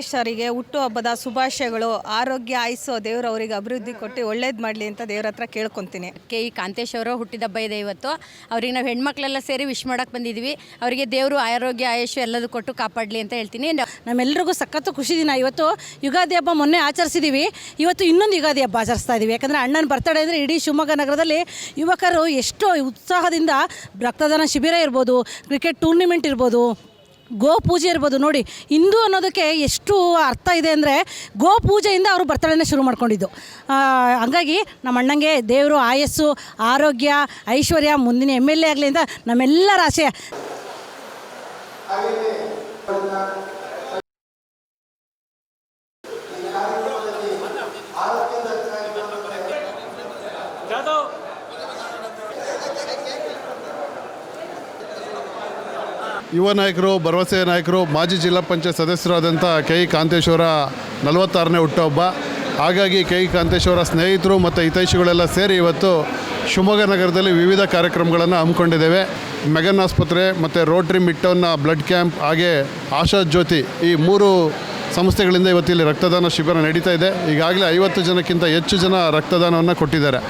ಸರಿಗೆ ಹುಟ್ಟುಹಬ್ಬದ ಶುಭಾಶಯಗಳು. ಆರೋಗ್ಯ ಆಯುಸ್ಸು ದೇವರು ಅವರಿಗೆ ಅಭಿವೃದ್ಧಿ ಕೊಟ್ಟು ಒಳ್ಳೇದು ಮಾಡಲಿ ಅಂತ ದೇವ್ರ ಹತ್ರ ಕೇಳ್ಕೊತೀನಿ. ಈ ಕಾಂತೇಶ್ ಅವರ ಹುಟ್ಟಿದಬ್ಬ ಇದೆ ಇವತ್ತು. ಅವ್ರಿಗೆ ನಾವು ಹೆಣ್ಮಕ್ಳೆಲ್ಲ ಸೇರಿ ವಿಶ್ ಮಾಡೋಕ್ಕೆ ಬಂದಿದ್ವಿ. ಅವರಿಗೆ ದೇವರು ಆರೋಗ್ಯ ಆಯುಷ್ ಎಲ್ಲದೂ ಕೊಟ್ಟು ಕಾಪಾಡಲಿ ಅಂತ ಹೇಳ್ತೀನಿ. ನಮ್ಮೆಲ್ಲರಿಗೂ ಸಖತ್ತು ಖುಷಿ ದಿನ. ಇವತ್ತು ಯುಗಾದಿ ಹಬ್ಬ ಮೊನ್ನೆ ಆಚರಿಸಿದ್ದೀವಿ, ಇವತ್ತು ಇನ್ನೊಂದು ಯುಗಾದಿ ಹಬ್ಬ ಆಚರಿಸ್ತಾ ಇದ್ದೀವಿ. ಯಾಕಂದರೆ ಅಣ್ಣನ ಬರ್ತಡೇ ಅಂದರೆ ಇಡೀ ಶಿವಮೊಗ್ಗ ನಗರದಲ್ಲಿ ಯುವಕರು ಎಷ್ಟೋ ಉತ್ಸಾಹದಿಂದ ರಕ್ತದಾನ ಶಿಬಿರ ಇರ್ಬೋದು, ಕ್ರಿಕೆಟ್ ಟೂರ್ನಿಮೆಂಟ್ ಇರ್ಬೋದು, ಗೋ ಪೂಜೆ ಇರ್ಬೋದು. ನೋಡಿ, ಹಿಂದೂ ಅನ್ನೋದಕ್ಕೆ ಎಷ್ಟು ಅರ್ಥ ಇದೆ ಅಂದರೆ ಗೋ ಪೂಜೆಯಿಂದ ಅವರು ಬರ್ತಡೇನ ಶುರು ಮಾಡ್ಕೊಂಡಿದ್ದು. ಹಂಗಾಗಿ ನಮ್ಮ ಅಣ್ಣಂಗೆ ದೇವರು ಆಯಸ್ಸು, ಆರೋಗ್ಯ, ಐಶ್ವರ್ಯ, ಮುಂದಿನ MLA ಆಗಲಿ ಅಂತ ನಮ್ಮೆಲ್ಲರ ಆಸೆ. ಯುವ ನಾಯಕರು, ಭರವಸೆಯ ನಾಯಕರು, ಮಾಜಿ ಜಿಲ್ಲಾ ಪಂಚಾಯತ್ ಸದಸ್ಯರಾದಂಥ ಕೆ ಇ ಕಾಂತೇಶ್ವರ 46ನೇ ಹುಟ್ಟುಹಬ್ಬ. ಹಾಗಾಗಿ ಕೆ ಇ ಕಾಂತೇಶ್ವರ ಸ್ನೇಹಿತರು ಮತ್ತು ಹಿತೈಷಿಗಳೆಲ್ಲ ಸೇರಿ ಇವತ್ತು ಶಿವಮೊಗ್ಗ ನಗರದಲ್ಲಿ ವಿವಿಧ ಕಾರ್ಯಕ್ರಮಗಳನ್ನು ಹಮ್ಮಿಕೊಂಡಿದ್ದೇವೆ. ಮೆಗನ್ ಆಸ್ಪತ್ರೆ ಮತ್ತು ರೋಟ್ರಿ ಮಿಟ್ಟೋನ್ನ ಬ್ಲಡ್ ಕ್ಯಾಂಪ್, ಹಾಗೆ ಆಶಾ ಜ್ಯೋತಿ, ಈ 3 ಸಂಸ್ಥೆಗಳಿಂದ ಇವತ್ತಿಲ್ಲಿ ರಕ್ತದಾನ ಶಿಬಿರ ನಡೀತಾ ಇದೆ. ಈಗಾಗಲೇ 50 ಜನಕ್ಕಿಂತ ಹೆಚ್ಚು ಜನ ರಕ್ತದಾನವನ್ನು ಕೊಟ್ಟಿದ್ದಾರೆ.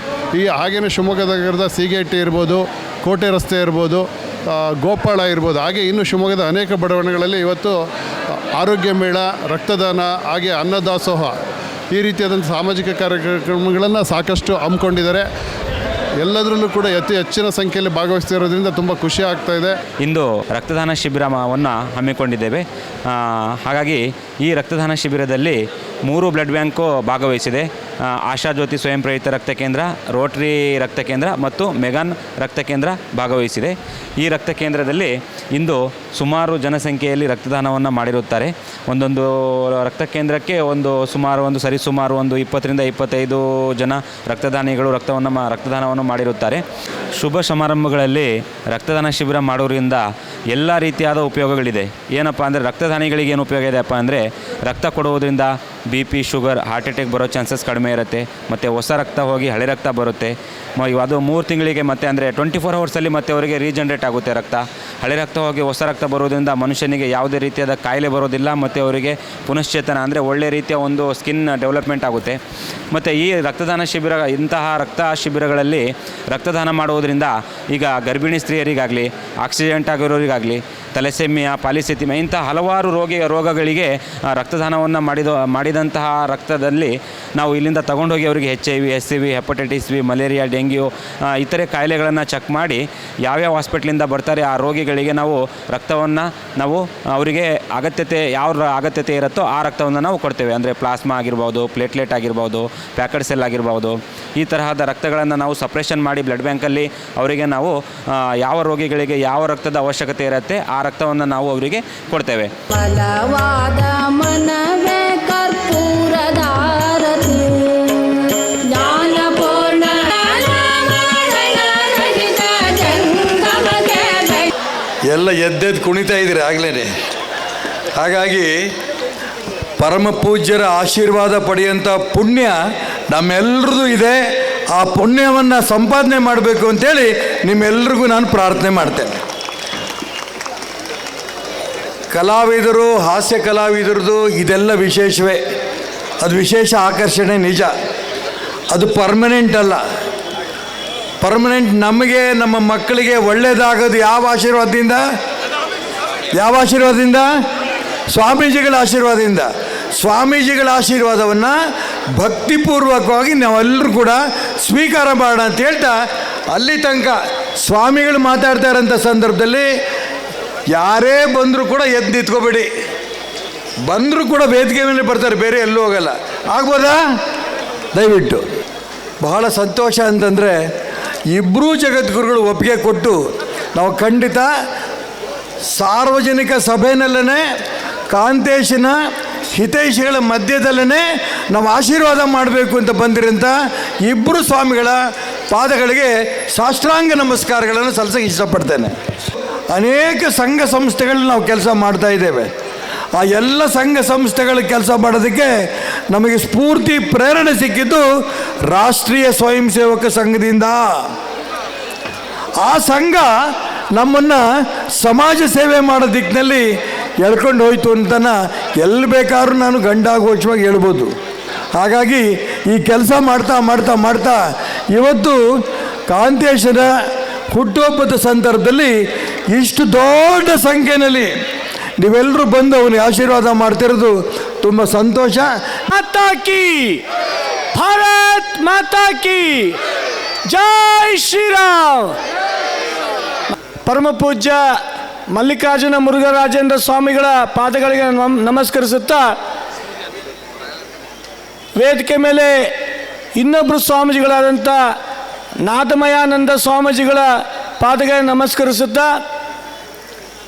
ಹಾಗೆಯೇ ಶಿವಮೊಗ್ಗ ನಗರದ ಸೀಗೇಟಿ ಇರ್ಬೋದು, ಕೋಟೆ ರಸ್ತೆ ಇರ್ಬೋದು, ಗೋಪಾಳ ಇರ್ಬೋದು, ಹಾಗೆ ಇನ್ನು ಶಿವಮೊಗ್ಗದ ಅನೇಕ ಬಡಾವಣೆಗಳಲ್ಲಿ ಇವತ್ತು ಆರೋಗ್ಯ ಮೇಳ, ರಕ್ತದಾನ, ಹಾಗೆ ಅನ್ನದಾಸೋಹ, ಈ ರೀತಿಯಾದಂಥ ಸಾಮಾಜಿಕ ಕಾರ್ಯಕ್ರಮಗಳನ್ನು ಸಾಕಷ್ಟು ಹಮ್ಮಿಕೊಂಡಿದ್ದಾರೆ. ಎಲ್ಲದರಲ್ಲೂ ಕೂಡ ಹೆಚ್ಚಿನ ಸಂಖ್ಯೆಯಲ್ಲಿ ಭಾಗವಹಿಸ್ತಿರೋದ್ರಿಂದ ತುಂಬ ಖುಷಿ ಆಗ್ತಾಯಿದೆ. ಇಂದು ರಕ್ತದಾನ ಶಿಬಿರವನ್ನು ಹಮ್ಮಿಕೊಂಡಿದ್ದೇವೆ. ಹಾಗಾಗಿ ಈ ರಕ್ತದಾನ ಶಿಬಿರದಲ್ಲಿ 3 ಬ್ಲಡ್ ಬ್ಯಾಂಕು ಭಾಗವಹಿಸಿದೆ. ಆಶಾ ಜ್ಯೋತಿ ಸ್ವಯಂ ಪ್ರೇರಿತ ರಕ್ತ ಕೇಂದ್ರ, ರೋಟ್ರಿ ರಕ್ತ ಕೇಂದ್ರ ಮತ್ತು ಮೆಗಾನ್ ರಕ್ತ ಕೇಂದ್ರ ಭಾಗವಹಿಸಿದೆ. ಈ ರಕ್ತ ಕೇಂದ್ರದಲ್ಲಿ ಇಂದು ಸುಮಾರು ಜನಸಂಖ್ಯೆಯಲ್ಲಿ ರಕ್ತದಾನವನ್ನು ಮಾಡಿರುತ್ತಾರೆ. ಒಂದೊಂದು ರಕ್ತ ಕೇಂದ್ರಕ್ಕೆ ಸರಿಸುಮಾರು 20ರಿಂದ 25 ಜನ ರಕ್ತದಾನಿಗಳು ರಕ್ತದಾನವನ್ನು ಮಾಡಿರುತ್ತಾರೆ. ಶುಭ ಸಮಾರಂಭಗಳಲ್ಲಿ ರಕ್ತದಾನ ಶಿಬಿರ ಮಾಡೋದ್ರಿಂದ ಎಲ್ಲ ರೀತಿಯಾದ ಉಪಯೋಗಗಳಿದೆ. ಏನಪ್ಪ ಅಂದರೆ ರಕ್ತದಾನಿಗಳಿಗೆ ಏನು ಉಪಯೋಗ ಇದೆಯಪ್ಪ ಅಂದರೆ ರಕ್ತ ಕೊಡುವುದರಿಂದ BP, ಶುಗರ್, ಹಾರ್ಟ್ ಅಟ್ಯಾಕ್ ಬರೋ ಚಾನ್ಸಸ್ ಕಡಿಮೆ ಇರುತ್ತೆ. ಮತ್ತು ಹೊಸ ರಕ್ತ ಹೋಗಿ ಹಳೆ ರಕ್ತ ಬರುತ್ತೆ. ಅದು 3 ತಿಂಗಳಿಗೆ ಮತ್ತು ಅಂದರೆ 24 ಅವರ್ಸಲ್ಲಿ ಮತ್ತೆ ಅವರಿಗೆ ರೀಜನ್ರೇಟ್ ಆಗುತ್ತೆ ರಕ್ತ. ಹಳೆ ರಕ್ತ ಹೋಗಿ ಹೊಸ ರಕ್ತ ಬರೋದ್ರಿಂದ ಮನುಷ್ಯನಿಗೆ ಯಾವುದೇ ರೀತಿಯಾದ ಕಾಯಿಲೆ ಬರೋದಿಲ್ಲ. ಮತ್ತು ಅವರಿಗೆ ಪುನಶ್ಚೇತನ ಅಂದರೆ ಒಳ್ಳೆ ರೀತಿಯ ಒಂದು ಸ್ಕಿನ್ ಡೆವಲಪ್ಮೆಂಟ್ ಆಗುತ್ತೆ. ಮತ್ತು ಈ ರಕ್ತದಾನ ಶಿಬಿರ, ಇಂತಹ ರಕ್ತ ಶಿಬಿರಗಳಲ್ಲಿ ರಕ್ತದಾನ ಮಾಡುವುದರಿಂದ ಈಗ ಗರ್ಭಿಣಿ ಸ್ತ್ರೀಯರಿಗಾಗಲಿ, ಆಕ್ಸಿಡೆಂಟ್ ಆಗಿರೋರಿಗಾಗಲಿ, ತಲೆಸೆಮಿಯಾ, ಪಾಲಿಸೆಥಿಮಿಯಾ ಇಂಥ ಹಲವಾರು ರೋಗಗಳಿಗೆ ರಕ್ತದಾನವನ್ನು ಮಾಡಿದಂತಹ ರಕ್ತದಲ್ಲಿ ನಾವು ಇಲ್ಲಿಂದ ತಗೊಂಡೋಗಿ ಅವರಿಗೆ HIV, SCV, hepatitis B, malaria, dengue ಇತರೆ ಕಾಯಿಲೆಗಳನ್ನು ಚೆಕ್ ಮಾಡಿ ಯಾವ್ಯಾವ ಹಾಸ್ಪಿಟ್ಲಿಂದ ಬರ್ತಾರೆ ಆ ರೋಗಿಗಳಿಗೆ ನಾವು ರಕ್ತವನ್ನು ಅವರಿಗೆ ಯಾವ ಅಗತ್ಯತೆ ಇರುತ್ತೋ ಆ ರಕ್ತವನ್ನು ನಾವು ಕೊಡ್ತೇವೆ. ಅಂದರೆ ಪ್ಲಾಸ್ಮಾ ಆಗಿರ್ಬೋದು, ಪ್ಲೇಟ್ಲೆಟ್ ಆಗಿರ್ಬೋದು, ಪ್ಯಾಕೆಟ್ ಸೆಲ್ ಆಗಿರ್ಬೋದು, ಈ ತರಹದ ರಕ್ತಗಳನ್ನು ನಾವು ಸಪ್ರೇಷನ್ ಮಾಡಿ ಬ್ಲಡ್ ಬ್ಯಾಂಕಲ್ಲಿ ಅವರಿಗೆ ನಾವು ಯಾವ ರೋಗಿಗಳಿಗೆ ಯಾವ ರಕ್ತದ ಅವಶ್ಯಕತೆ ಇರುತ್ತೆ ಆ ರಕ್ತವನ್ನು ನಾವು ಅವರಿಗೆ ಕೊಡ್ತೇವೆ. ಎಲ್ಲ ಎದ್ದೆದ್ದು ಕುಣಿತಾ ಇದ್ದೀರಿ ಆಗಲೇ. ಹಾಗಾಗಿ ಪರಮ ಪೂಜ್ಯರ ಆಶೀರ್ವಾದ ಪಡೆಯುವಂಥ ಪುಣ್ಯ ನಮ್ಮೆಲ್ಲರದು ಇದೆ. ಆ ಪುಣ್ಯವನ್ನು ಸಂಪಾದನೆ ಮಾಡಬೇಕು ಅಂತೇಳಿ ನಿಮ್ಮೆಲ್ಲರಿಗೂ ನಾನು ಪ್ರಾರ್ಥನೆ ಮಾಡ್ತೇನೆ. ಕಲಾವಿದರು, ಹಾಸ್ಯ ಕಲಾವಿದರದು ಇದೆಲ್ಲ ವಿಶೇಷವೇ. ಅದು ವಿಶೇಷ ಆಕರ್ಷಣೆ ನಿಜ. ಅದು ಪರ್ಮನೆಂಟ್ ಅಲ್ಲ. ಪರ್ಮನೆಂಟ್ ನಮಗೆ, ನಮ್ಮ ಮಕ್ಕಳಿಗೆ ಒಳ್ಳೆಯದಾಗೋದು ಯಾವ ಆಶೀರ್ವಾದದಿಂದ? ಸ್ವಾಮೀಜಿಗಳ ಆಶೀರ್ವಾದದಿಂದ. ಸ್ವಾಮೀಜಿಗಳ ಆಶೀರ್ವಾದವನ್ನು ಭಕ್ತಿಪೂರ್ವಕವಾಗಿ ನಾವೆಲ್ಲರೂ ಕೂಡ ಸ್ವೀಕಾರ ಮಾಡೋಣ ಅಂತ ಹೇಳ್ತಾ, ಅಲ್ಲಿ ತನಕ ಸ್ವಾಮಿಗಳು ಮಾತಾಡ್ತಾ ಇರೋಂಥ ಸಂದರ್ಭದಲ್ಲಿ ಯಾರೇ ಬಂದರೂ ಕೂಡ ಎದ್ದು ನಿಂತ್ಕೋಬೇಡಿ. ಬಂದರೂ ಕೂಡ ವೇದಿಕೆ ಮೇಲೆ ಬರ್ತಾರೆ, ಬೇರೆ ಎಲ್ಲೂ ಹೋಗಲ್ಲ. ಆಗ್ಬೋದಾ? ದಯವಿಟ್ಟು. ಬಹಳ ಸಂತೋಷ ಅಂತಂದರೆ ಇಬ್ಬರೂ ಜಗದ್ಗುರುಗಳು ಒಪ್ಪಿಗೆ ಕೊಟ್ಟು ನಾವು ಖಂಡಿತ ಸಾರ್ವಜನಿಕ ಸಭೆಯಲ್ಲೇ ಕಾಂತೇಶನ ಹಿತೈಷಿಗಳ ಮಧ್ಯದಲ್ಲೇ ನಾವು ಆಶೀರ್ವಾದ ಮಾಡಬೇಕು ಅಂತ ಬಂದಿರೋಂಥ ಇಬ್ಬರು ಸ್ವಾಮಿಗಳ ಪಾದಗಳಿಗೆ ಸಾಷ್ಟಾಂಗ ನಮಸ್ಕಾರಗಳನ್ನು ಸಲ್ಲಿಸೋಕ್ಕೆ ಇಷ್ಟಪಡ್ತೇನೆ. ಅನೇಕ ಸಂಘ ಸಂಸ್ಥೆಗಳಲ್ಲಿ ನಾವು ಕೆಲಸ ಮಾಡ್ತಾ ಇದ್ದೇವೆ. ಆ ಎಲ್ಲ ಸಂಘ ಸಂಸ್ಥೆಗಳ ಕೆಲಸ ಮಾಡೋದಕ್ಕೆ ನಮಗೆ ಸ್ಫೂರ್ತಿ ಪ್ರೇರಣೆ ಸಿಕ್ಕಿದ್ದು ರಾಷ್ಟ್ರೀಯ ಸ್ವಯಂ ಸೇವಕ ಸಂಘದಿಂದ. ಆ ಸಂಘ ನಮ್ಮನ್ನು ಸಮಾಜ ಸೇವೆ ಮಾಡೋ ದಿಕ್ಕಿನಲ್ಲಿ ಎಳ್ಕೊಂಡು ಹೋಯ್ತು ಅಂತನ ಎಲ್ಲಿ ಬೇಕಾದ್ರೂ ನಾನು ಗಂಡಾಘೋಷವಾಗಿ ಹೇಳ್ಬೋದು. ಹಾಗಾಗಿ ಈ ಕೆಲಸ ಮಾಡ್ತಾ ಮಾಡ್ತಾ ಮಾಡ್ತಾ ಇವತ್ತು ಕಾಂತೇಶನ ಹುಟ್ಟುಹಬ್ಬದ ಸಂದರ್ಭದಲ್ಲಿ ಇಷ್ಟು ದೊಡ್ಡ ಸಂಖ್ಯೆಯಲ್ಲಿ ನೀವೆಲ್ಲರೂ ಬಂದು ಅವನಿಗೆ ಆಶೀರ್ವಾದ ಮಾಡ್ತಿರೋದು ತುಂಬ ಸಂತೋಷ. ಮಾತಾ ಕಿ, ಭಾರತ್ ಮಾತಾ ಕಿ ಜೈ ಶ್ರೀರಾಮ್. ಪರಮ ಪೂಜ್ಯ ಮಲ್ಲಿಕಾರ್ಜುನ ಮುರುಘರಾಜೇಂದ್ರ ಸ್ವಾಮಿಗಳ ಪಾದಗಳಿಗೆ ನಮಸ್ಕರಿಸುತ್ತಾ, ವೇದಿಕೆ ಮೇಲೆ ಇನ್ನೊಬ್ಬರು ಸ್ವಾಮೀಜಿಗಳಾದಂಥ ನಾದಮಯಾನಂದ ಸ್ವಾಮೀಜಿಗಳ ಪಾದಗಳಿಗೆ ನಮಸ್ಕರಿಸುತ್ತಾ,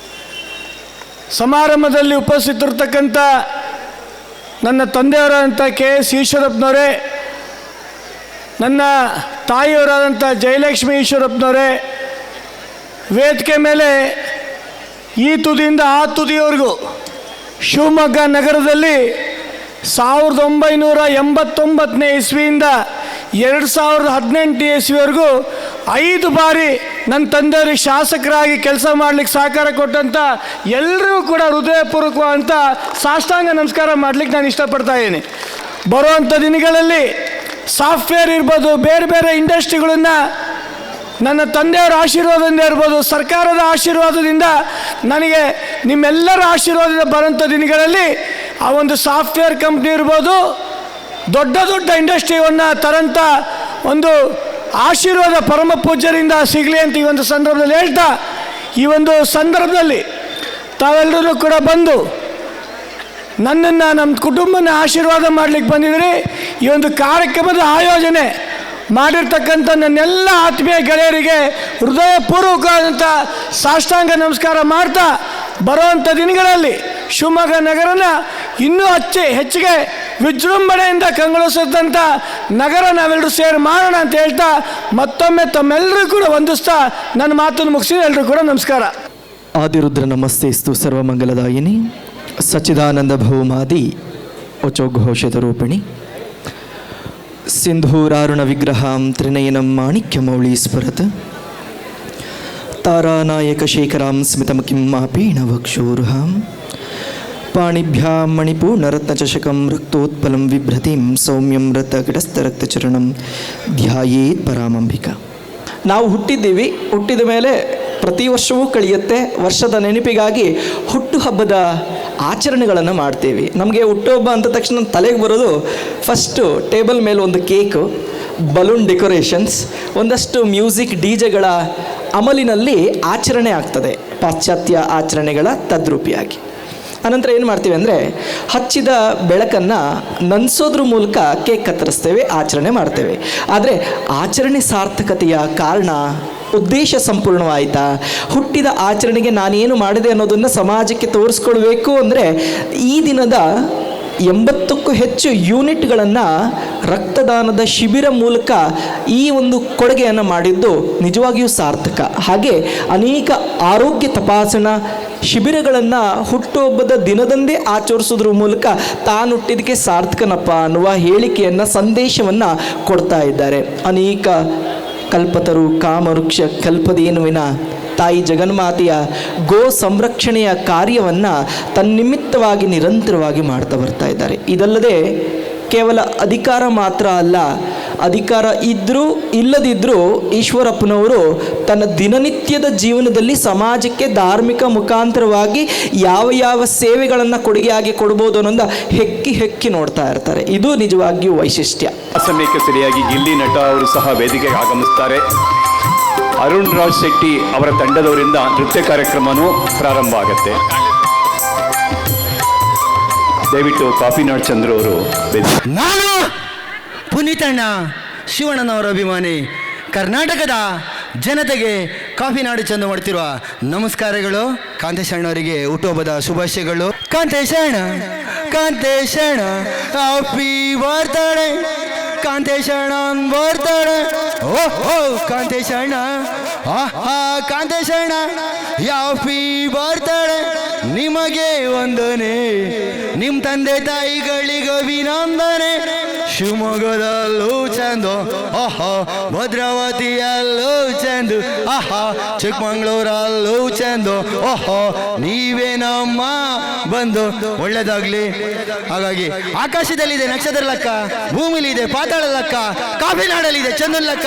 ಸಮಾರಂಭದಲ್ಲಿ ಉಪಸ್ಥಿತರಿರ್ತಕ್ಕಂಥ ನನ್ನ ತಂದೆಯವರಾದಂಥ KS ಈಶ್ವರಪ್ಪನವರೇ, ನನ್ನ ತಾಯಿಯವರಾದಂಥ ಜಯಲಕ್ಷ್ಮಿ ಈಶ್ವರಪ್ಪನವರೇ, ವೇದಿಕೆ ಮೇಲೆ ಈ ತುದಿಯಿಂದ ಆ ತುದಿಯವರೆಗೂ ಶಿವಮೊಗ್ಗ ನಗರದಲ್ಲಿ 1989ನೇ ಇಸ್ವಿಯಿಂದ 2018 ಇಸ್ವಿವರೆಗೂ 5 ಬಾರಿ ನನ್ನ ತಂದೆಯವರಿಗೆ ಶಾಸಕರಾಗಿ ಕೆಲಸ ಮಾಡಲಿಕ್ಕೆ ಸಹಕಾರ ಕೊಟ್ಟಂಥ ಎಲ್ಲರಿಗೂ ಕೂಡ ಹೃದಯಪೂರ್ವಕವಾದಂಥ ಸಾಷ್ಟಾಂಗ ನಮಸ್ಕಾರ ಮಾಡಲಿಕ್ಕೆ ನಾನು ಇಷ್ಟಪಡ್ತಾ ಇದ್ದೀನಿ. ಬರುವಂಥ ದಿನಗಳಲ್ಲಿ ಸಾಫ್ಟ್ವೇರ್ ಇರ್ಬೋದು, ಬೇರೆ ಬೇರೆ ಇಂಡಸ್ಟ್ರಿಗಳನ್ನು ನನ್ನ ತಂದೆಯವರ ಆಶೀರ್ವಾದದಿಂದ ಇರ್ಬೋದು, ಸರ್ಕಾರದ ಆಶೀರ್ವಾದದಿಂದ, ನನಗೆ ನಿಮ್ಮೆಲ್ಲರ ಆಶೀರ್ವಾದದಿಂದ ಬರೋಂಥ ದಿನಗಳಲ್ಲಿ ಆ ಒಂದು ಸಾಫ್ಟ್ವೇರ್ ಕಂಪ್ನಿ ಇರ್ಬೋದು, ದೊಡ್ಡ ದೊಡ್ಡ ಇಂಡಸ್ಟ್ರಿಯನ್ನು ತರಂಥ ಒಂದು ಆಶೀರ್ವಾದ ಪರಮ ಪೂಜ್ಯರಿಂದ ಸಿಗಲಿ ಅಂತ ಈ ಒಂದು ಸಂದರ್ಭದಲ್ಲಿ ಹೇಳ್ತಾ, ಈ ಒಂದು ಸಂದರ್ಭದಲ್ಲಿ ತಾವೆಲ್ಲರೂ ಕೂಡ ಬಂದು ನನ್ನನ್ನು, ನಮ್ಮ ಕುಟುಂಬನ ಆಶೀರ್ವಾದ ಮಾಡಲಿಕ್ಕೆ ಬಂದಿದ್ರಿ. ಈ ಒಂದು ಕಾರ್ಯಕ್ರಮದ ಆಯೋಜನೆ ಮಾಡಿರ್ತಕ್ಕಂಥ ನನ್ನೆಲ್ಲ ಆತ್ಮೀಯ ಗೆಳೆಯರಿಗೆ ಹೃದಯಪೂರ್ವಕವಾದಂಥ ಸಾಷ್ಟಾಂಗ ನಮಸ್ಕಾರ ಮಾಡ್ತಾ, ಬರುವಂಥ ದಿನಗಳಲ್ಲಿ ಶಿವಮೊಗ್ಗ ನಗರನ ಇನ್ನೂ ಹೆಚ್ಚಿಗೆ ವಿಜೃಂಭಣೆಯಿಂದ ಕಂಗೊಳಿಸಿದಂಥ ನಗರ ನಾವೆಲ್ಲರೂ ಸೇರಿ ಮಾಡೋಣ ಅಂತ ಹೇಳ್ತಾ, ಮತ್ತೊಮ್ಮೆ ತಮ್ಮೆಲ್ಲರೂ ಕೂಡ ವಂದಿಸ್ತಾ ನನ್ನ ಮಾತನ್ನು ಮುಗಿಸಿ ಎಲ್ಲರೂ ಕೂಡ ನಮಸ್ಕಾರ. ಆದಿರುದ್ರ ನಮಸ್ತೆಸ್ತು ಸರ್ವಮಂಗಲದಾಯಿನಿ ಸಚ್ಚಿದಾನಂದ ಭೌಮಾದಿ ವಚೋಘೋಷಿತ ರೂಪಿಣಿ ಸಿಂಧೂರಾರುಣ ವಿಗ್ರಹಾಂ ತ್ರಿನಯನಂ ಮಾಣಿಕ್ಯಮೌಳಿ ಸ್ಫುರತ್ ತಾರಾನಾಯಕ ಶೇಖರಾಂ ಸ್ಮಿತಮಕಿಂ ಮಾಪೇಣ ವಕ್ಷೋರುಹಾಂ ಪಾಣಿಭ್ಯಾಂ ಮಣಿಪೂರ್ಣರತ್ನಚಷಕಂ ರಕ್ತೋತ್ಪಲಂ ಬಿಭ್ರತಿಂ ಸೌಮ್ಯಂ ರಕ್ತಚರಣಂ ಧ್ಯಾಯೇತ್ ಪರಾಮಂಬಿಕಾ. ನಾವು ಹುಟ್ಟಿದ್ದೀವಿ, ಹುಟ್ಟಿದ ಮೇಲೆ ಪ್ರತಿ ವರ್ಷವೂ ಕಳೆಯುತ್ತೆ. ವರ್ಷದ ನೆನಪಿಗಾಗಿ ಹುಟ್ಟುಹಬ್ಬದ ಆಚರಣೆಗಳನ್ನು ಮಾಡ್ತೀವಿ. ನಮಗೆ ಹುಟ್ಟುಹಬ್ಬ ಅಂದ ತಕ್ಷಣ ತಲೆಗೆ ಬರೋದು ಫಸ್ಟು ಟೇಬಲ್ ಮೇಲೆ ಒಂದು ಕೇಕು, ಬಲೂನ್ ಡೆಕೋರೇಷನ್ಸ್, ಒಂದಷ್ಟು ಮ್ಯೂಸಿಕ್ ಡಿಜೆಗಳ ಅಮಲಿನಲ್ಲಿ ಆಚರಣೆ ಆಗ್ತದೆ, ಪಾಶ್ಚಾತ್ಯ ಆಚರಣೆಗಳ ತದ್ರೂಪಿಯಾಗಿ. ಅನಂತರ ಏನು ಮಾಡ್ತೀವಿ ಅಂದರೆ, ಹಚ್ಚಿದ ಬೆಳಕನ್ನು ನನ್ಸೋದ್ರ ಮೂಲಕ ಕೇಕ್ ಕತ್ತರಿಸ್ತೇವೆ, ಆಚರಣೆ ಮಾಡ್ತೇವೆ. ಆದರೆ ಆಚರಣೆ ಸಾರ್ಥಕತೆಯ ಕಾರಣ, ಉದ್ದೇಶ ಸಂಪೂರ್ಣವಾಯಿತಾ, ಹುಟ್ಟಿದ ಆಚರಣೆಗೆ ನಾನೇನು ಮಾಡಿದೆ ಅನ್ನೋದನ್ನು ಸಮಾಜಕ್ಕೆ ತೋರಿಸ್ಕೊಳ್ಬೇಕು ಅಂದರೆ ಈ ದಿನದ 80ಕ್ಕೂ ಹೆಚ್ಚು ಯೂನಿಟ್ಗಳನ್ನು ರಕ್ತದಾನದ ಶಿಬಿರ ಮೂಲಕ ಈ ಒಂದು ಕೊಡುಗೆಯನ್ನು ಮಾಡಿದ್ದು ನಿಜವಾಗಿಯೂ ಸಾರ್ಥಕ. ಹಾಗೆ ಅನೇಕ ಆರೋಗ್ಯ ತಪಾಸಣಾ ಶಿಬಿರಗಳನ್ನು ಹುಟ್ಟುಹಬ್ಬದ ದಿನದಂದೇ ಆಚರಿಸೋದ್ರ ಮೂಲಕ ತಾನು ಹುಟ್ಟಿದಕ್ಕೆ ಸಾರ್ಥಕನಪ್ಪ ಅನ್ನುವ ಹೇಳಿಕೆಯನ್ನು, ಸಂದೇಶವನ್ನು ಕೊಡ್ತಾ ಇದ್ದಾರೆ. ಅನೇಕ ಕಲ್ಪತರು ಕಾಮವೃಕ್ಷ ಕಲ್ಪದೇನುವಿನ ತಾಯಿ ಜಗನ್ಮಾತೆಯ ಗೋ ಸಂರಕ್ಷಣೆಯ ಕಾರ್ಯವನ್ನು ತನ್ನಿಮಿತ್ತವಾಗಿ ನಿರಂತರವಾಗಿ ಮಾಡ್ತಾ ಬರ್ತಾ ಇದ್ದಾರೆ. ಇದಲ್ಲದೆ ಕೇವಲ ಅಧಿಕಾರ ಮಾತ್ರ ಅಲ್ಲ, ಅಧಿಕಾರ ಇದ್ದರೂ ಇಲ್ಲದಿದ್ದರೂ ಈಶ್ವರಪ್ಪನವರು ತನ್ನ ದಿನನಿತ್ಯದ ಜೀವನದಲ್ಲಿ ಸಮಾಜಕ್ಕೆ ಧಾರ್ಮಿಕ ಮುಖಾಂತರವಾಗಿ ಯಾವ ಯಾವ ಸೇವೆಗಳನ್ನು ಕೊಡುಗೆಯಾಗಿ ಕೊಡ್ಬೋದು ಅನ್ನೋದು ಹೆಕ್ಕಿ ನೋಡ್ತಾ ಇರ್ತಾರೆ. ಇದು ನಿಜವಾಗಿಯೂ ವೈಶಿಷ್ಟ್ಯ. ಸಮಯಕ್ಕೆ ಸರಿಯಾಗಿ ಗಿಲ್ಲಿ ನಟ ಅವರು ಸಹ ವೇದಿಕೆಗೆ ಆಗಮಿಸ್ತಾರೆ. ಅರುಣ್ ರಾಜ್ ಶೆಟ್ಟಿ ಅವರ ತಂಡದವರಿಂದ ನೃತ್ಯ ಕಾರ್ಯಕ್ರಮವೂ ಪ್ರಾರಂಭ ಆಗುತ್ತೆ. ದಯವಿಟ್ಟು ಕಾಫಿನಾಡ್ ಚಂದ್ರ ಅವರು. ನಾನು ಪುನೀತಣ್ಣ ಶಿವಣ್ಣನವರ ಅಭಿಮಾನಿ. ಕರ್ನಾಟಕದ ಜನತೆಗೆ ಕಾಫಿನಾಡು ಚಂದ ಮಾಡ್ತಿರುವ ನಮಸ್ಕಾರಗಳು. ಕಾಂತೇಶಣ್ಣವರಿಗೆ ಹುಟ್ಟುಹಬ್ಬದ ಶುಭಾಶಯಗಳು. ಕಾಂತೇಶಣ್ಣ ಹ್ಯಾಪಿ ಬರ್ತ್ಡೇ, ಕಾಂತೇಶಣ್ಣ ಬರ್ತ್ಡೇ, ಓ ಕಾಂತೇಶಣ್ಣ, ಕಾಂತೇಶಣ್ಣ ಹ್ಯಾಪಿ ಬರ್ತ್ಡೇ, ನಿಮಗೆ ವಂದನೆ, ನಿಮ್ಮ ತಂದೆ ತಾಯಿಗಳಿಗೆ ಅಭಿನಂದನೆ. ಶಿವಮೊಗ್ಗದಲ್ಲೂ ಚಂದ, ಭದ್ರಾವತಿಯಲ್ಲೂ ಚಂದ, ಚೆಂದು ಆಹಾ ಚಿಕ್ಕಮಂಗ್ಳೂರಲ್ಲೂ ಚೆಂದು ಓಹೋ ನೀವೇ ನಮ್ಮ ಬಂದು ಒಳ್ಳೇದಾಗ್ಲಿ. ಹಾಗಾಗಿ ಆಕಾಶದಲ್ಲಿದೆ ನಕ್ಷತ್ರ ಲೆಕ್ಕ, ಭೂಮಿಲಿದೆ ಪಾತಾಳ ಲೆಕ್ಕ, ಕಾಫಿನಾಡಲ್ಲಿದೆ ಚಂದನ್ ಲೆಕ್ಕ,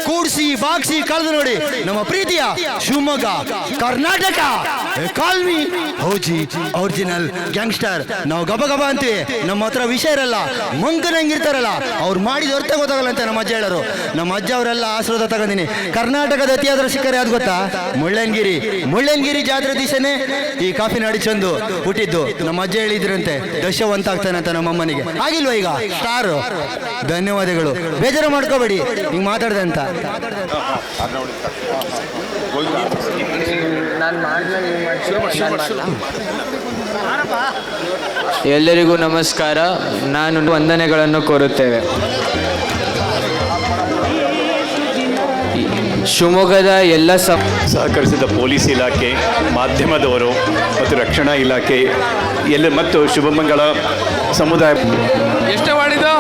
ಕೂಡಿಸಿ ಬಾಗ್ಸಿ ಕಳೆದು ನೋಡಿ ನಮ್ಮ ಪ್ರೀತಿಯ ಶಿವಮೊಗ್ಗ ಕರ್ನಾಟಕ. ಕಾಲ್ ಮಿ ಹೌಜಿ ಒರಿಜಿನಲ್ ಗ್ಯಾಂಗ್ಸ್ಟರ್. ನಾವು ಗಬ ಗಬ ಅಂತೀವಿ, ನಮ್ಮ ಹತ್ರ ವಿಷಯ ಇರಲ್ಲ, ಮಂಕನಂಗಿರ್ತಾರಲ್ಲ ಅವ್ರು ಮಾಡಿದ ಅರ್ಥ ಗೊತ್ತಾಗಲ್ಲ ಅಂತ ನಮ್ಮ ಅಜ್ಜ ಹೇಳೋರು. ನಮ್ಮ ಅಜ್ಜ ಅವರೆಲ್ಲ ಆಶೀರ್ವಾದ ತಗೊಂಡಿನಿ. ಕರ್ನಾಟಕದ ಅತಿಯಾದ ಶಿಖರ ಯಾವ್ದು ಗೊತ್ತಾ? ಮುಳ್ಳಯ್ಯನಗಿರಿ ಜಾತ್ರೆ ದಿವಸನೇ ಈ ಕಾಫಿನಾಡಿ ಚಂದು ಹುಟ್ಟಿದ್ದು. ನಮ್ಮ ಅಜ್ಜ ಹೇಳಿದ್ರಂತೆ ದಶವಂತ ಆಗ್ತಾನೆ ಅಂತ ನಮ್ಮ ಅಮ್ಮನಿಗೆ. ಆಗಿಲ್ವಾ ಈಗ ಸ್ಟಾರು? ಧನ್ಯವಾದಗಳು, ಬೇಜಾರು ಮಾಡ್ಕೋಬೇಡಿ ಹಿಂಗೆ ಮಾತಾಡ್ದೆ ಅಂತ. ಎಲ್ಲರಿಗೂ ನಮಸ್ಕಾರ. ನಾನು ವಂದನೆಗಳನ್ನು ಕೋರುತ್ತೇವೆ. ಶಿವಮೊಗ್ಗದ ಎಲ್ಲ ಸಹಕರಿಸಿದ ಪೊಲೀಸ್ ಇಲಾಖೆ, ಮಾಧ್ಯಮದವರು ಮತ್ತು ರಕ್ಷಣಾ ಇಲಾಖೆ ಮತ್ತು ಶುಭಮಂಗಳ ಸಮುದಾಯ. ಎಷ್ಟೇ ಮಾಡಿದ್ದು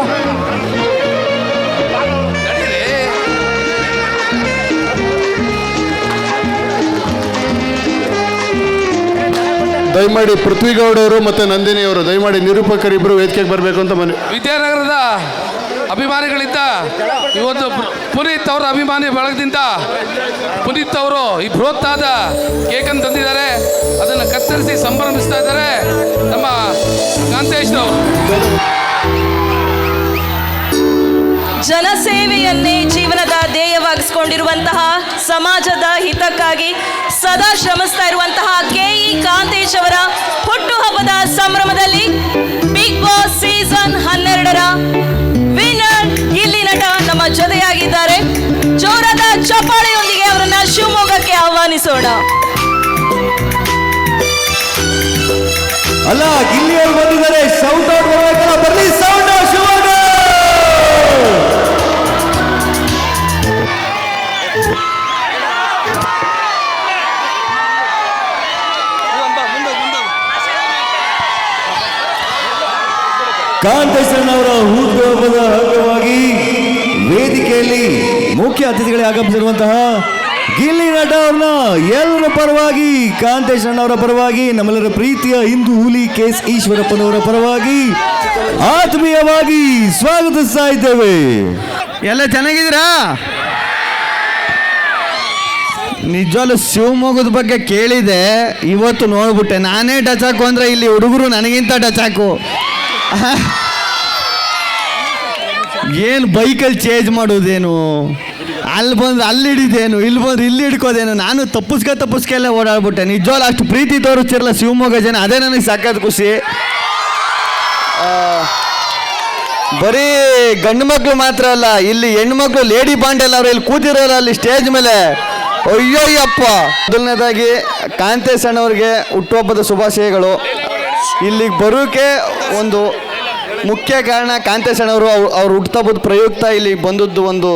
ದಯಮಾಡಿ ಪೃಥ್ವಿಗೌಡವರು ಮತ್ತು ನಂದಿನಿ ಅವರು ದಯಮಾಡಿ ನಿರೂಪಕರಿಬ್ಬರು ವೇದಿಕೆಗೆ ಬರಬೇಕು ಅಂತ ವಿದ್ಯಾನಗರದ ಅಭಿಮಾನಿಗಳಿಂದ ಇವತ್ತು ಪುನೀತ್ ಅವರ ಅಭಿಮಾನಿ ಬಳಗದಿಂದ ಪುನೀತ್ ಅವರು ಈ ಬೃಹತ್ತಾದ ಕೇಕನ್ನು ತಂದಿದ್ದಾರೆ. ಅದನ್ನು ಕತ್ತರಿಸಿ ಸಂಭ್ರಮಿಸ್ತಾ ಇದ್ದಾರೆ ನಮ್ಮ ಕಾಂತೇಶ್ ಅವರು. ಜನಸೇವೆಯನ್ನೇ ಜೀವನದ ಧ್ಯೇಯವಾಗಿಸಿಕೊಂಡಿರುವಂತಹ, ಸಮಾಜದ ಹಿತಕ್ಕಾಗಿ ಸದಾ ಶ್ರಮಿಸ್ತಾ ಇರುವಂತಹ KE ಕಾಂತೇಶ್ ಅವರ ಹುಟ್ಟುಹಬ್ಬದ ಸಂಭ್ರಮದಲ್ಲಿ ಬಿಗ್ ಬಾಸ್ ಸೀಸನ್ 12ರ ವಿನ್ನರ್ ಗಿಲ್ಲಿ ನಟ ನಮ್ಮ ಜೊತೆಯಾಗಿದ್ದಾರೆ. ಜೋರಾದ ಚಪ್ಪಾಳೆಯೊಂದಿಗೆ ಅವರನ್ನ ಶಿವಮೊಗ್ಗಕ್ಕೆ ಆಹ್ವಾನಿಸೋಣ. ಅಲ್ಲ, ಗಿಲ್ಲಿಯವರು ಬಂದಿದ್ದಾರೆ, ಶೌಟ್ ಔಟ್ ಮಾಡಬೇಕಲ್ಲ, ಬರ್ಲಿ ಸೌಂಡ್ ಶಿವಮೊಗ್ಗ. ಕಾಂತೇಶಣ್ಣವರ ಹುಟ್ಟುಹಬ್ಬದ ಅಂಗವಾಗಿ ವೇದಿಕೆಯಲ್ಲಿ ಮುಖ್ಯ ಅತಿಥಿಗಳೇ ಆಗಮಿಸಿರುವಂತಹ ಗಿಲ್ಲಿ ನಟ ಅವ್ರನ್ನ ಎಲ್ಲರ ಪರವಾಗಿ, ಕಾಂತೇಶಣ್ಣವರ ಪರವಾಗಿ, ನಮ್ಮೆಲ್ಲರ ಪ್ರೀತಿಯ ಹಿಂದೂ ಹುಲಿ KS ಈಶ್ವರಪ್ಪನವರ ಪರವಾಗಿ ಆತ್ಮೀಯವಾಗಿ ಸ್ವಾಗತಿಸ್ತಾ ಇದ್ದೇವೆ. ಎಲ್ಲ ಚೆನ್ನಾಗಿದ್ದೀರಾ? ನಿಜವಾಗ್ಲೂ ಶಿವಮೊಗ್ಗದ ಬಗ್ಗೆ ಕೇಳಿದೆ, ಇವತ್ತು ನೋಡ್ಬಿಟ್ಟೆ. ನಾನೇ ಟಚ್ ಹಾಕು ಅಂದರೆ ಇಲ್ಲಿ ಹುಡುಗರು ನನಗಿಂತ ಟಚ್ ಹಾಕು. ಏನು ಬೈಕಲ್ಲಿ ಚೇಂಜ್ ಮಾಡೋದೇನು, ಅಲ್ಲಿ ಬಂದು ಅಲ್ಲಿ ಹಿಡಿದೇನು, ಇಲ್ಲಿ ಬಂದು ಇಲ್ಲಿ ಹಿಡ್ಕೋದೇನು, ನಾನು ತಪ್ಪಿಸ್ಕೆಲ್ಲ ಓಡಾಡ್ಬಿಟ್ಟೆ. ನಿಜವಾಗ್ಲೂ ಅಷ್ಟು ಪ್ರೀತಿ ತೋರಿಸ್ತಿರಲ್ಲ ಶಿವಮೊಗ್ಗ ಜನ, ಅದೇ ನನಗೆ ಸಾಕಾದ ಖುಷಿ. ಬರೀ ಗಂಡು ಮಕ್ಕಳು ಮಾತ್ರ ಅಲ್ಲ, ಇಲ್ಲಿ ಹೆಣ್ಮಕ್ಳು ಲೇಡಿ ಬಾಂಡೆಲ್ಲ ಅವರು ಇಲ್ಲಿ ಕೂತಿರೋಲ್ಲ ಅಲ್ಲಿ ಸ್ಟೇಜ್ ಮೇಲೆ. ಅಯ್ಯೋಯ್ಯಪ್ಪ. ಮೊದಲನೇದಾಗಿ ಕಾಂತೇಶ್ ಅಣ್ಣವ್ರಿಗೆ ಹುಟ್ಟುಹಬ್ಬದ ಶುಭಾಶಯಗಳು. ಇಲ್ಲಿಗೆ ಬರೋಕ್ಕೆ ಒಂದು ಮುಖ್ಯ ಕಾರಣ ಕಾಂತೇಶ್ ಅಣ್ಣವರು. ಅವ್ರು ಹುಟ್ಟುಹಬ್ಬದ ಪ್ರಯುಕ್ತ ಇಲ್ಲಿ ಬಂದದ್ದು, ಒಂದು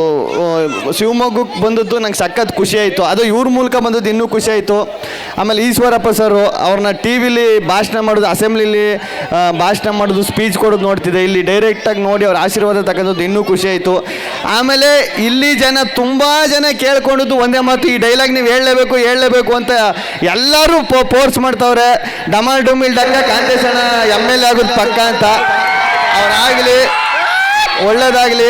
ಶಿವಮೊಗ್ಗಕ್ಕೆ ಬಂದದ್ದು ನಂಗೆ ಸಖತ್ ಖುಷಿ ಆಯಿತು. ಅದು ಇವ್ರ ಮೂಲಕ ಬಂದದ್ದು ಇನ್ನೂ ಖುಷಿ ಆಯಿತು. ಆಮೇಲೆ ಈಶ್ವರಪ್ಪ ಸರ್ ಅವ್ರನ್ನ ಟಿ ವಿಲಿ ಭಾಷಣ ಮಾಡೋದು, ಅಸೆಂಬ್ಲಿಲಿ ಭಾಷಣ ಮಾಡೋದು, ಸ್ಪೀಚ್ ಕೊಡೋದು ನೋಡ್ತಿದ್ದೆ. ಇಲ್ಲಿ ಡೈರೆಕ್ಟಾಗಿ ನೋಡಿ ಅವ್ರ ಆಶೀರ್ವಾದ ತಗೊಂಡದ್ದು ಇನ್ನೂ ಖುಷಿ ಆಯಿತು. ಆಮೇಲೆ ಇಲ್ಲಿ ಜನ ತುಂಬ ಜನ ಕೇಳ್ಕೊಂಡದ್ದು ಒಂದೇ ಮಾತು, ಈ ಡೈಲಾಗ್ ನೀವು ಹೇಳಲೇಬೇಕು ಅಂತ ಎಲ್ಲರೂ ಫೋರ್ಸ್ ಮಾಡ್ತಾವ್ರೆ. ಡಮಾಲ್ ಡುಮಿಲ್ ಡಂಗ ಕಾಂತೇಶ್ ಅಣ್ಣ MLA ಆಗೋದು ಪಕ್ಕ ಅಂತ. ಅವರಾಗಲಿ, ಒಳ್ಳೇದಾಗಲಿ.